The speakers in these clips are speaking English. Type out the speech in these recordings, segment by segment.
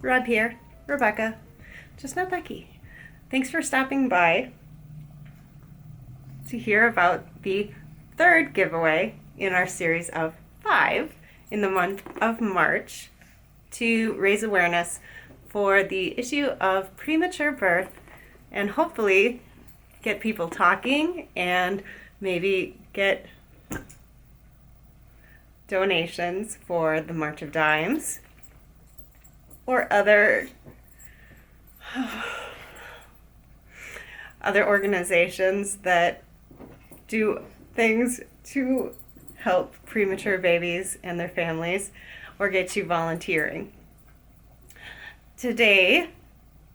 Reb here, Rebecca, just not Becky. Thanks for stopping by to hear about the third giveaway in our series of 5 in the month of March to raise awareness for the issue of premature birth and hopefully get people talking and maybe get donations for the March of Dimes or other organizations that do things to help premature babies and their families or get you volunteering. Today,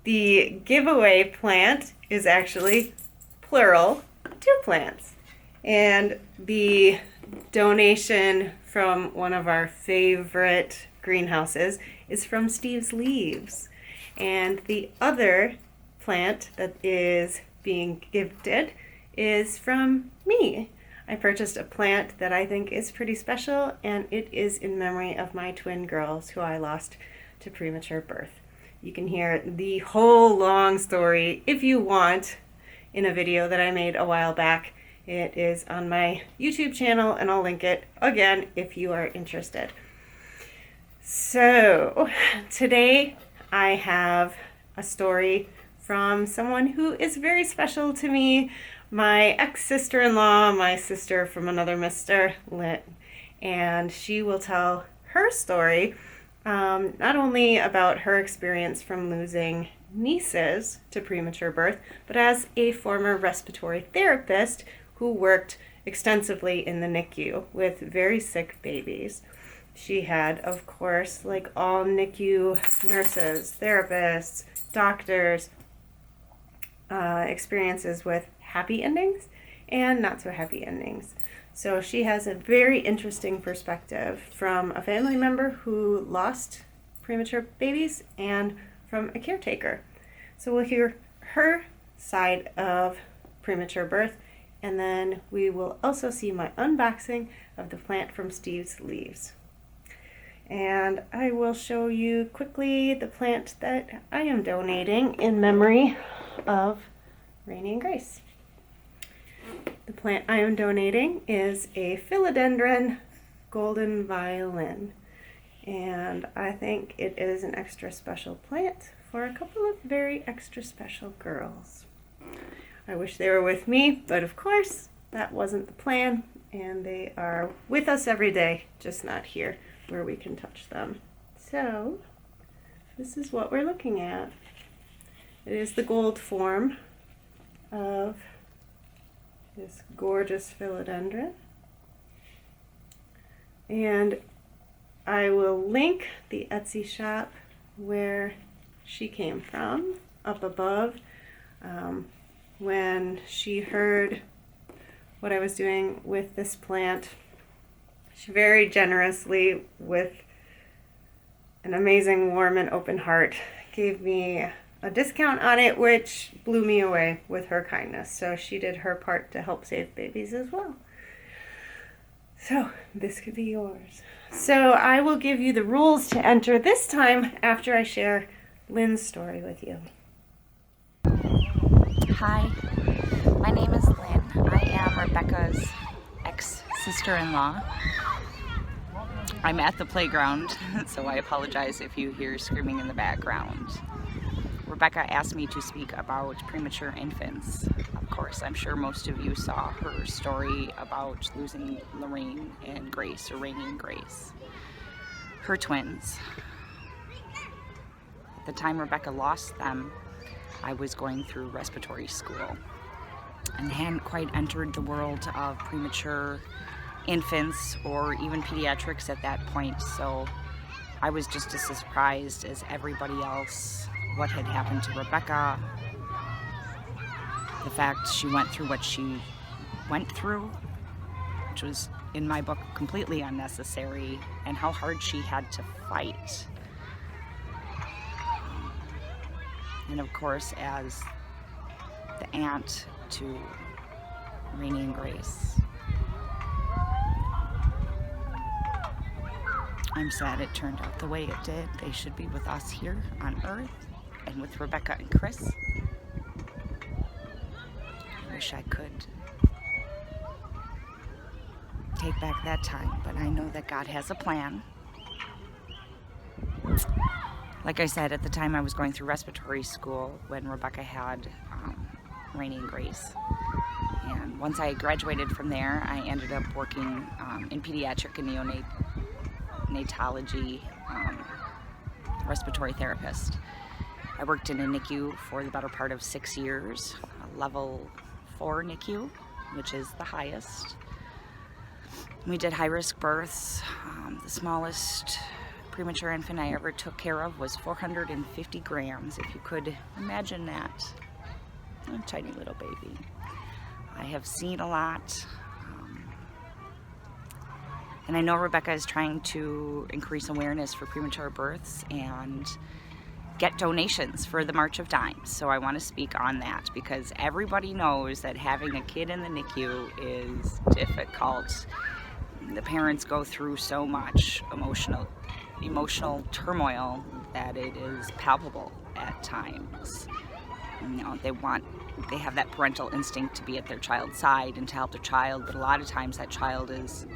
the giveaway plant is actually plural, 2 plants. And the donation from one of our favorite greenhouses is from Steve's Leaves. And the other plant that is being gifted is from me. I purchased a plant that I think is pretty special, and it is in memory of my twin girls who I lost to premature birth. You can hear the whole long story if you want in a video that I made a while back. It is on my YouTube channel, and I'll link it again if you are interested. So today I have a story from someone who is very special to me, my ex-sister-in-law, my sister from another mister, Lynn. And she will tell her story, not only about her experience from losing nieces to premature birth, but as a former respiratory therapist who worked extensively in the NICU with very sick babies. She had, of course, like all NICU nurses, therapists, doctors, experiences with happy endings and not so happy endings. So she has a very interesting perspective from a family member who lost premature babies and from a caretaker. So we'll hear her side of premature birth, and then we will also see my unboxing of the plant from Steve's Leaves. And I will show you quickly the plant that I am donating in memory of Rainy and Grace. The plant I am donating is a philodendron golden violin, and I think it is an extra special plant for a couple of very extra special girls. I wish they were with me, but of course that wasn't the plan, and they are with us every day, just not here where we can touch them. So this is what we're looking at. It is the gold form of this gorgeous philodendron, and I will link the Etsy shop where she came from up above. When she heard what I was doing with this plant, she very generously, with an amazing warm and open heart, gave me a discount on it, which blew me away with her kindness. So she did her part to help save babies as well. So this could be yours. So I will give you the rules to enter this time after I share Lynn's story with you. Hi, my name is Lynn. I am Rebecca's ex-sister-in-law. I'm at the playground, so I apologize if you hear screaming in the background. Rebecca asked me to speak about premature infants. Of course, I'm sure most of you saw her story about losing Lorraine and Grace, or Rainy and Grace, her twins. At the time Rebecca lost them, I was going through respiratory school and hadn't quite entered the world of premature infants or even pediatrics at that point, so I was just as surprised as everybody else what had happened to Rebecca, the fact she went through what she went through, which was in my book completely unnecessary, and how hard she had to fight. And of course, as the aunt to Rainy and Grace, I'm sad it turned out the way it did. They should be with us here on Earth and with Rebecca and Chris. I wish I could take back that time, but I know that God has a plan. Like I said, at the time I was going through respiratory school when Rebecca had Rainy and Grace. And once I graduated from there, I ended up working in pediatric and neonatology, respiratory therapist. I worked in a NICU for the better part of 6 years, a level 4 NICU, which is the highest. We did high-risk births. The smallest premature infant I ever took care of was 450 grams, if you could imagine that. A tiny little baby. I have seen a lot. And I know Rebecca is trying to increase awareness for premature births and get donations for the March of Dimes. So I want to speak on that because everybody knows that having a kid in the NICU is difficult. The parents go through so much emotional turmoil that it is palpable at times. You know, they have that parental instinct to be at their child's side and to help their child, but a lot of times that child is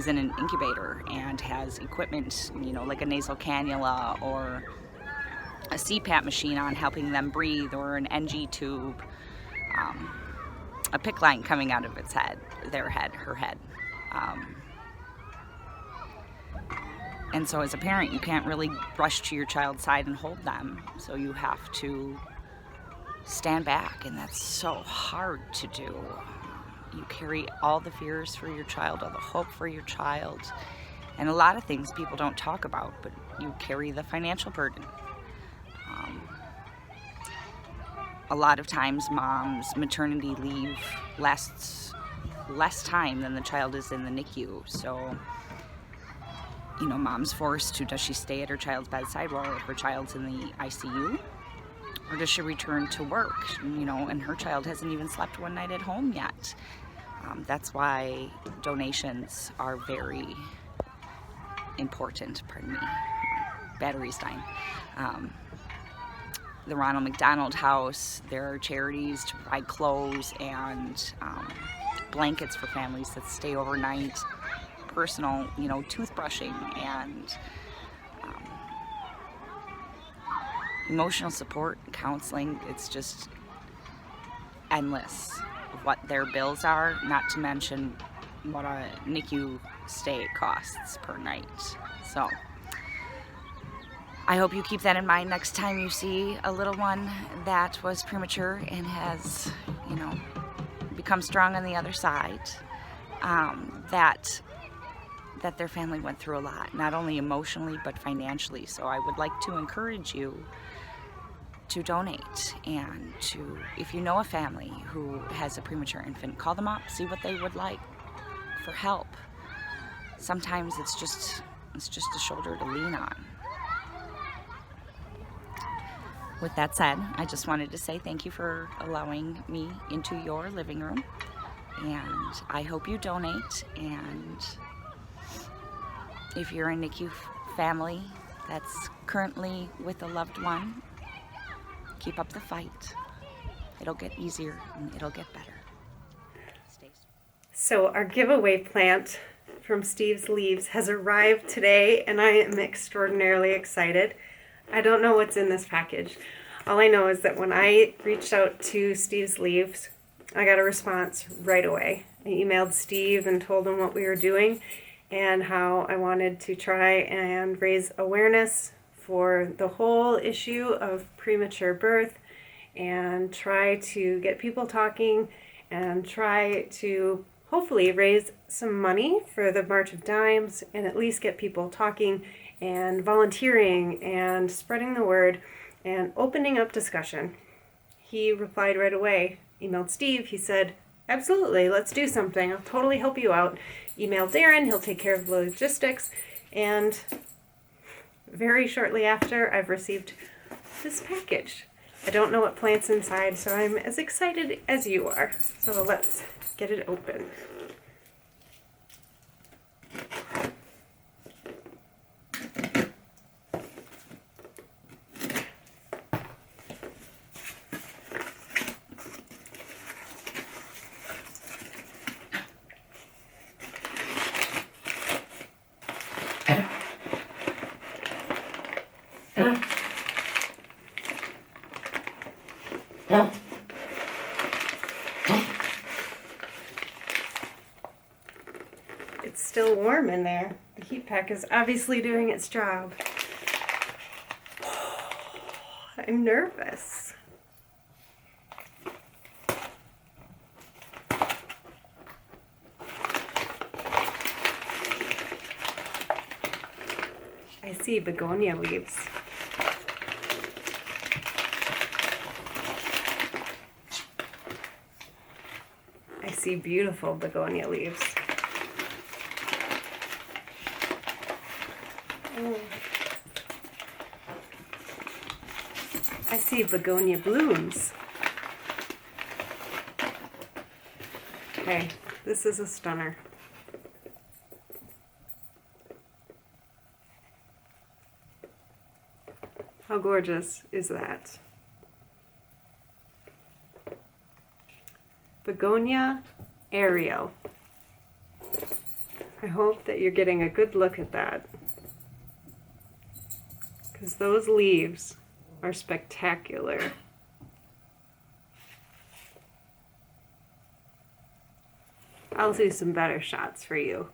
in an incubator and has equipment, you know, like a nasal cannula or a CPAP machine on helping them breathe, or an NG tube, a PICC line coming out of her head. And so as a parent, you can't really rush to your child's side and hold them. So you have to stand back, and that's so hard to do. You carry all the fears for your child, all the hope for your child, and a lot of things people don't talk about, but you carry the financial burden. A lot of times mom's maternity leave lasts less time than the child is in the NICU. So, you know, mom's forced to, does she stay at her child's bedside while her child's in the ICU? Or does she return to work, you know, and her child hasn't even slept one night at home yet? That's why donations are very important. Pardon me. Battery's dying. The Ronald McDonald House, there are charities to provide clothes and blankets for families that stay overnight, personal, you know, toothbrushing and emotional support, counseling. It's just endless of what their bills are, not to mention what a NICU stay costs per night. So I hope you keep that in mind next time you see a little one that was premature and has, you know, become strong on the other side, that their family went through a lot, not only emotionally but financially. So I would like to encourage you to donate, and to, if you know a family who has a premature infant, call them up, see what they would like for help. Sometimes it's just a shoulder to lean on. With that said, I just wanted to say thank you for allowing me into your living room, and I hope you donate. And if you're a NICU family that's currently with a loved one, keep up the fight. It'll get easier and it'll get better. Stay strong. So our giveaway plant from Steve's Leaves has arrived today, and I am extraordinarily excited. I don't know what's in this package. All I know is that when I reached out to Steve's Leaves, I got a response right away. I emailed Steve and told him what we were doing and how I wanted to try and raise awareness for the whole issue of premature birth and try to get people talking and try to hopefully raise some money for the March of Dimes and at least get people talking and volunteering and spreading the word and opening up discussion. He replied right away, emailed Steve. He said, absolutely, let's do something. I'll totally help you out. Email Darren, he'll take care of the logistics. And very shortly after, I've received this package. I don't know what plant's inside, so I'm as excited as you are. So let's get it open. It's still warm in there. The heat pack is obviously doing its job. I'm nervous. I see begonia leaves. I see beautiful begonia leaves. Oh. I see begonia blooms. Okay, this is a stunner. How gorgeous is that? Begonia aerial. I hope that you're getting a good look at that, because those leaves are spectacular. I'll do some better shots for you,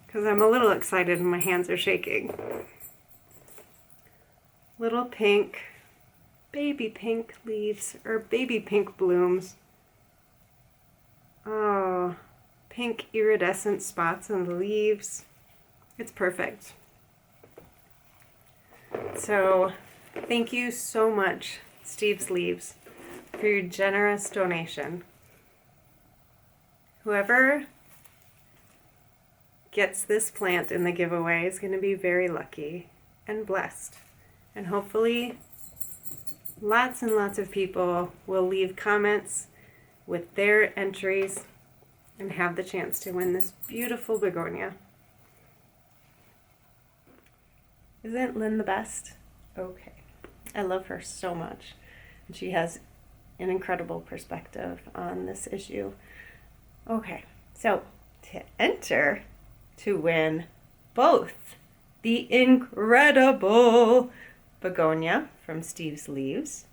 because I'm a little excited and my hands are shaking. Little pink, baby pink leaves, or baby pink blooms. Oh, pink iridescent spots on the leaves. It's perfect. So, thank you so much, Steve's Leaves, for your generous donation. Whoever gets this plant in the giveaway is going to be very lucky and blessed. And hopefully, lots and lots of people will leave comments with their entries and have the chance to win this beautiful begonia. Isn't Lynn the best? Okay. I love her so much. And she has an incredible perspective on this issue. Okay, so to enter to win both the incredible begonia from Steve's Leaves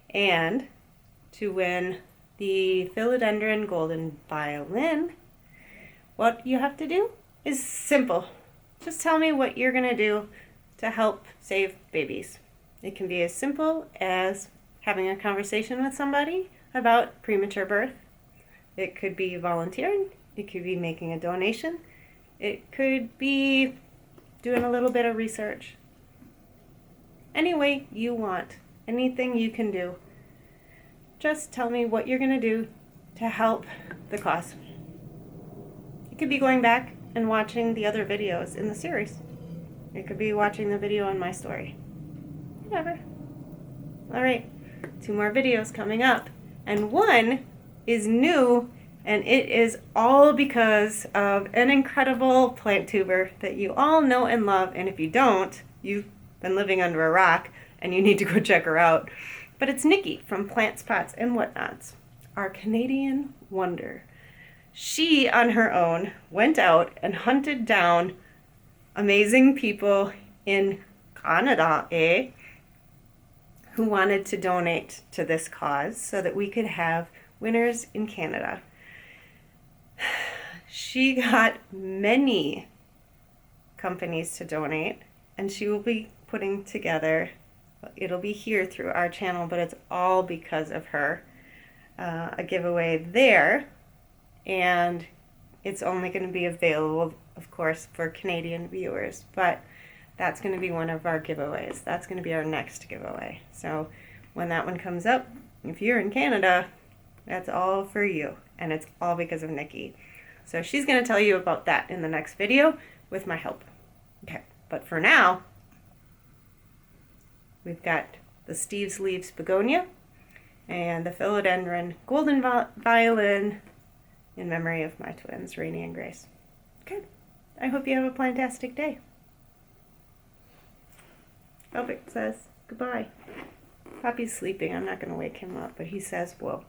and to win the philodendron golden violin, what you have to do is simple. Just tell me what you're going to do to help save babies. It can be as simple as having a conversation with somebody about premature birth. It could be volunteering. It could be making a donation. It could be doing a little bit of research. Any way you want, anything you can do. Just tell me what you're going to do to help the cause. It could be going back and watching the other videos in the series. It could be watching the video on my story. Whatever. Alright, 2 more videos coming up. And one is new, and it is all because of an incredible plant tuber that you all know and love. And if you don't, you've been living under a rock and you need to go check her out. But it's Nikki from Plants, Pots, and Whatnots, our Canadian wonder. She, on her own, went out and hunted down amazing people in Canada, who wanted to donate to this cause so that we could have winners in Canada. She got many companies to donate, and she will be putting together, it'll be here through our channel, but it's all because of her, a giveaway there. And it's only going to be available, of course, for Canadian viewers, but that's going to be one of our giveaways. That's going to be our next giveaway. So when that one comes up, if you're in Canada, that's all for you, and it's all because of Nikki. So she's going to tell you about that in the next video with my help. Okay, but for now, we've got the Steve's Leaves begonia and the philodendron golden violin in memory of my twins, Rainy and Grace. Okay, I hope you have a plantastic day. Albert says goodbye. Poppy's sleeping. I'm not going to wake him up, but he says whoa.